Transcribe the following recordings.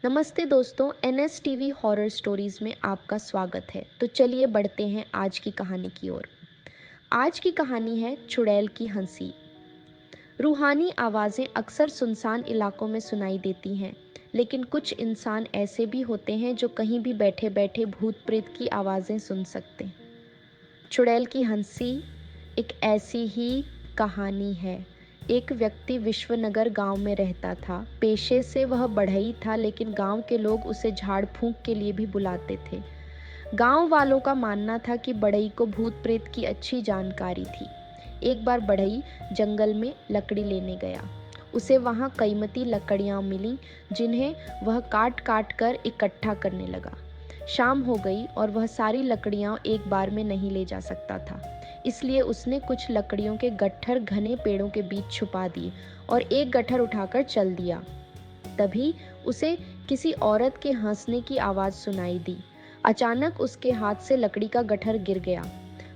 नमस्ते दोस्तों, NS TV horror stories में आपका स्वागत है। तो चलिए बढ़ते हैं आज की कहानी की ओर। आज की कहानी है चुड़ैल की हंसी। रूहानी आवाज़ें अक्सर सुनसान इलाकों में सुनाई देती हैं, लेकिन कुछ इंसान ऐसे भी होते हैं जो कहीं भी बैठे बैठे भूत प्रेत की आवाज़ें सुन सकते हैं। चुड़ैल की हंसी एक ऐसी ही कहानी है। एक व्यक्ति विश्वनगर गांव में रहता था। पेशे से वह बढ़ई था, लेकिन गांव के लोग उसे झाड़ फूंक के लिए भी बुलाते थे। गांव वालों का मानना था कि बढ़ई को भूत प्रेत की अच्छी जानकारी थी। एक बार बढ़ई जंगल में लकड़ी लेने गया। उसे वहां कीमती लकड़ियां मिली, जिन्हें वह काट काट कर इकट्ठा करने लगा। शाम हो गई और वह सारी लकड़ियां एक बार में नहीं ले जा सकता था, इसलिए उसने कुछ लकड़ियों के गट्ठर घने पेड़ों के बीच छुपा दिए और एक गट्ठर उठाकर चल दिया। तभी उसे किसी औरत के हंसने की आवाज़ सुनाई दी। अचानक उसके हाथ से लकड़ी का गट्ठर गिर गया।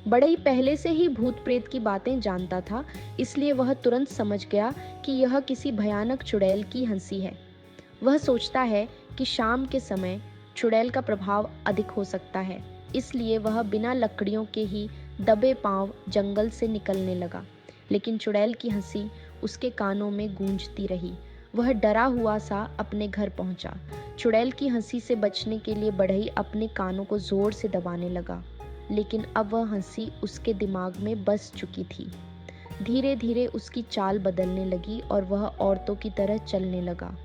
बढ़ई पहले से ही भूत प्रेत की बातें जानता था, इसलिए वह तुरंत समझ गया कि यह किसी भयानक चुड़ैल की हंसी है। वह सोचता है कि शाम के समय चुड़ैल का प्रभाव अधिक हो सकता है, इसलिए वह बिना लकड़ियों के ही दबे पांव जंगल से निकलने लगा। लेकिन चुड़ैल की हंसी उसके कानों में गूंजती रही। वह डरा हुआ सा अपने घर पहुंचा। चुड़ैल की हंसी से बचने के लिए बढ़ई अपने कानों को जोर से दबाने लगा, लेकिन अब वह हंसी उसके दिमाग में बस चुकी थी। धीरे धीरे उसकी चाल बदलने लगी और वह औरतों की तरह चलने लगा।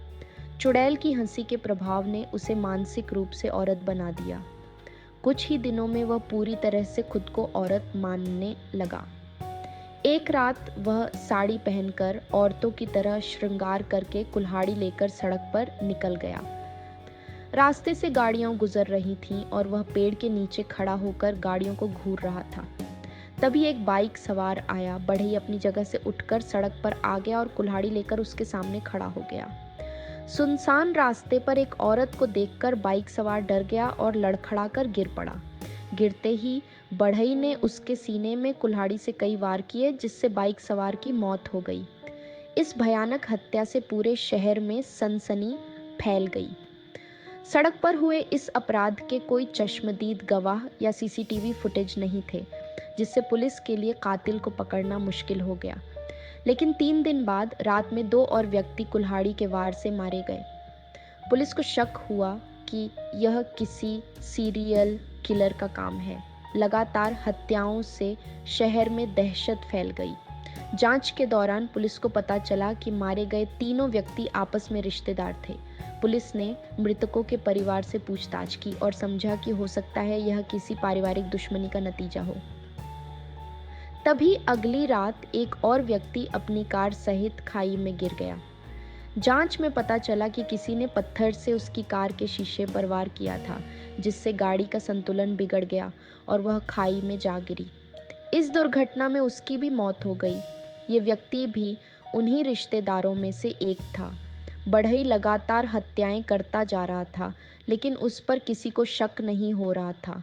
चुड़ैल की हंसी के प्रभाव ने उसे मानसिक रूप से औरत बना दिया। कुछ ही दिनों में वह पूरी तरह से खुद को औरत मानने लगा। एक रात वह साड़ी पहनकर औरतों की तरह श्रृंगार करके कुल्हाड़ी लेकर सड़क पर निकल गया। रास्ते से गाड़ियां गुजर रही थीं और वह पेड़ के नीचे खड़ा होकर गाड़ियों को घूर रहा था। तभी एक बाइक सवार आया। बढ़ई अपनी जगह से उठकर सड़क पर आ गया और कुल्हाड़ी लेकर उसके सामने खड़ा हो गया। सुनसान रास्ते पर एक औरत को देखकर बाइक सवार डर गया और लड़खड़ाकर गिर पड़ा। गिरते ही बढ़ई ने उसके सीने में कुल्हाड़ी से कई वार किए, जिससे बाइक सवार की मौत हो गई। इस भयानक हत्या से पूरे शहर में सनसनी फैल गई। सड़क पर हुए इस अपराध के कोई चश्मदीद गवाह या सीसीटीवी फुटेज नहीं थे, जिससे पुलिस के लिए कातिल को पकड़ना मुश्किल हो गया। लेकिन 3 दिन बाद रात में 2 और व्यक्ति कुल्हाड़ी के वार से मारे गए। पुलिस को शक हुआ कि यह किसी सीरियल किलर का काम है। लगातार हत्याओं से शहर में दहशत फैल गई। जांच के दौरान पुलिस को पता चला कि मारे गए तीनों व्यक्ति आपस में रिश्तेदार थे। पुलिस ने मृतकों के परिवार से पूछताछ की और समझा कि हो सकता है यह किसी पारिवारिक दुश्मनी का नतीजा हो। तभी अगली रात एक और व्यक्ति अपनी कार सहित खाई में गिर गया। जांच में पता चला कि किसी ने पत्थर से उसकी कार के शीशे पर वार किया था, जिससे गाड़ी का संतुलन बिगड़ गया और वह खाई में जा गिरी। इस दुर्घटना में उसकी भी मौत हो गई। ये व्यक्ति भी उन्हीं रिश्तेदारों में से एक था। बढ़ई लगातार हत्याएं करता जा रहा था, लेकिन उस पर किसी को शक नहीं हो रहा था।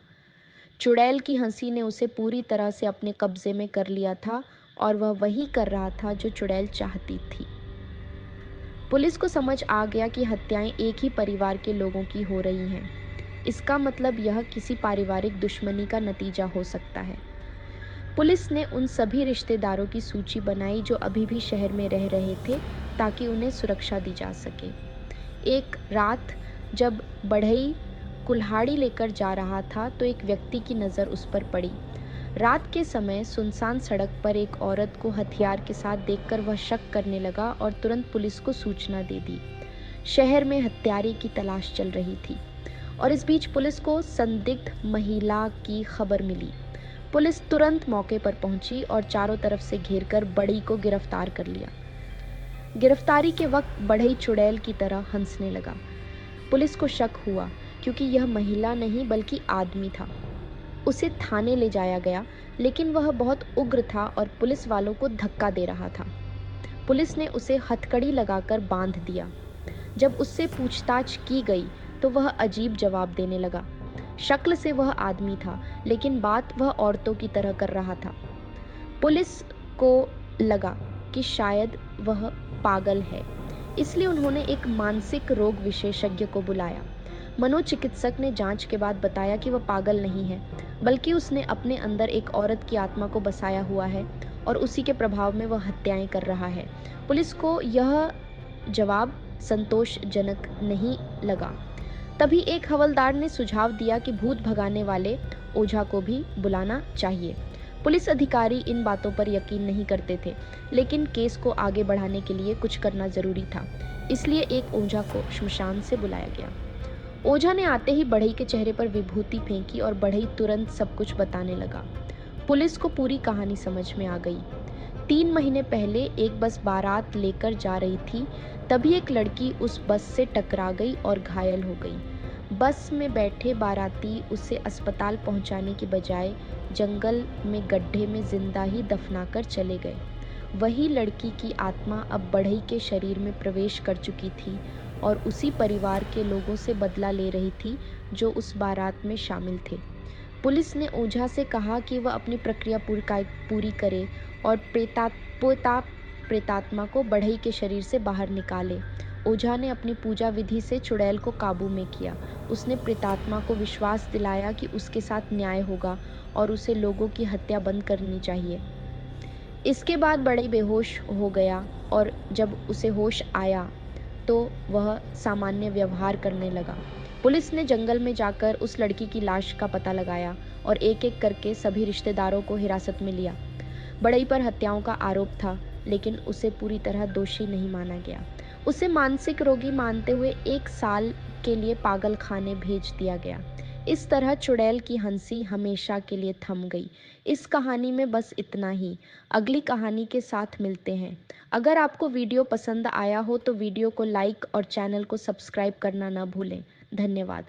चुड़ैल की हंसी ने उसे पूरी तरह से अपने कब्जे में कर लिया था और वह वही कर रहा था जो चुड़ैल चाहती थी। पुलिस को समझ आ गया कि हत्याएं एक ही परिवार के लोगों की हो रही हैं। इसका मतलब यह किसी पारिवारिक दुश्मनी का नतीजा हो सकता है। पुलिस ने उन सभी रिश्तेदारों की सूची बनाई जो अभी भी शहर में रह रहे थे, ताकि उन्हें सुरक्षा दी जा सके। एक रात जब बढ़ई कुल्हाड़ी लेकर जा रहा था तो एक व्यक्ति की नज़र उस पर पड़ी। रात के समय सुनसान सड़क पर एक औरत को हथियार के साथ देखकर वह शक करने लगा और तुरंत पुलिस को सूचना दे दी। शहर में हत्यारे की तलाश चल रही थी और इस बीच पुलिस को संदिग्ध महिला की खबर मिली। पुलिस तुरंत मौके पर पहुंची और चारों तरफ से घेरकर बढ़ई को गिरफ्तार कर लिया। गिरफ्तारी के वक्त बढ़ई चुड़ैल की तरह हंसने लगा। पुलिस को शक हुआ, क्योंकि यह महिला नहीं बल्कि आदमी था। उसे थाने ले जाया गया, लेकिन वह बहुत उग्र था और पुलिस वालों को धक्का दे रहा था। पुलिस ने उसे हथकड़ी लगाकर बांध दिया। जब उससे पूछताछ की गई तो वह अजीब जवाब देने लगा। शक्ल से वह आदमी था, लेकिन बात वह औरतों की तरह कर रहा था। पुलिस को लगा कि शायद वह पागल है, इसलिए उन्होंने एक मानसिक रोग विशेषज्ञ को बुलाया। मनोचिकित्सक ने जांच के बाद बताया कि वह पागल नहीं है, बल्कि उसने अपने अंदर एक औरत की आत्मा को बसाया हुआ है और उसी के प्रभाव में वह हत्याएं कर रहा है। पुलिस को यह जवाब संतोषजनक नहीं लगा। तभी एक हवलदार ने सुझाव दिया कि भूत भगाने वाले ओझा को भी बुलाना चाहिए। पुलिस अधिकारी इन बातों पर यकीन नहीं करते थे, लेकिन केस को आगे बढ़ाने के लिए कुछ करना जरूरी था। इसलिए एक ओझा को श्मशान से बुलाया गया। ओझा ने आते ही बढ़ई के चेहरे पर विभूति फेंकी और बढ़ई तुरंत सब कुछ बताने लगा। पुलिस को पूरी कहानी समझ में आ गई। 3 महीने पहले एक बस बारात लेकर जा रही थी, तभी एक लड़की उस बस से टकरा गई और घायल हो गई। बस में बैठे बाराती उसे अस्पताल पहुंचाने की बजाय जंगल में गड्ढे में जिंदा ही दफनाकर चले गए। वही लड़की की आत्मा अब बढ़ई के शरीर में प्रवेश कर चुकी थी और उसी परिवार के लोगों से बदला ले रही थी जो उस बारात में शामिल थे। पुलिस ने ओझा से कहा कि वह अपनी प्रक्रिया पूरी करे और प्रेतात्मा को बढ़ई के शरीर से बाहर निकाले। ओझा ने अपनी पूजा विधि से चुड़ैल को काबू में किया। उसने प्रेतात्मा को विश्वास दिलाया कि उसके साथ न्याय होगा और उसे लोगों की हत्या बंद करनी चाहिए। इसके बाद बढ़ई बेहोश हो गया और जब उसे होश आया तो वह सामान्य व्यवहार करने लगा। पुलिस ने जंगल में जाकर उस लड़की की लाश का पता लगाया और एक-एक करके सभी रिश्तेदारों को हिरासत में लिया। बढ़ई पर हत्याओं का आरोप था, लेकिन उसे पूरी तरह दोषी नहीं माना गया। उसे मानसिक रोगी मानते हुए 1 साल के लिए पागल खाने भेज दिया गया। इस तरह चुड़ैल की हंसी हमेशा के लिए थम गई। इस कहानी में बस इतना ही। अगली कहानी के साथ मिलते हैं। अगर आपको वीडियो पसंद आया हो तो वीडियो को लाइक और चैनल को सब्सक्राइब करना न भूलें। धन्यवाद।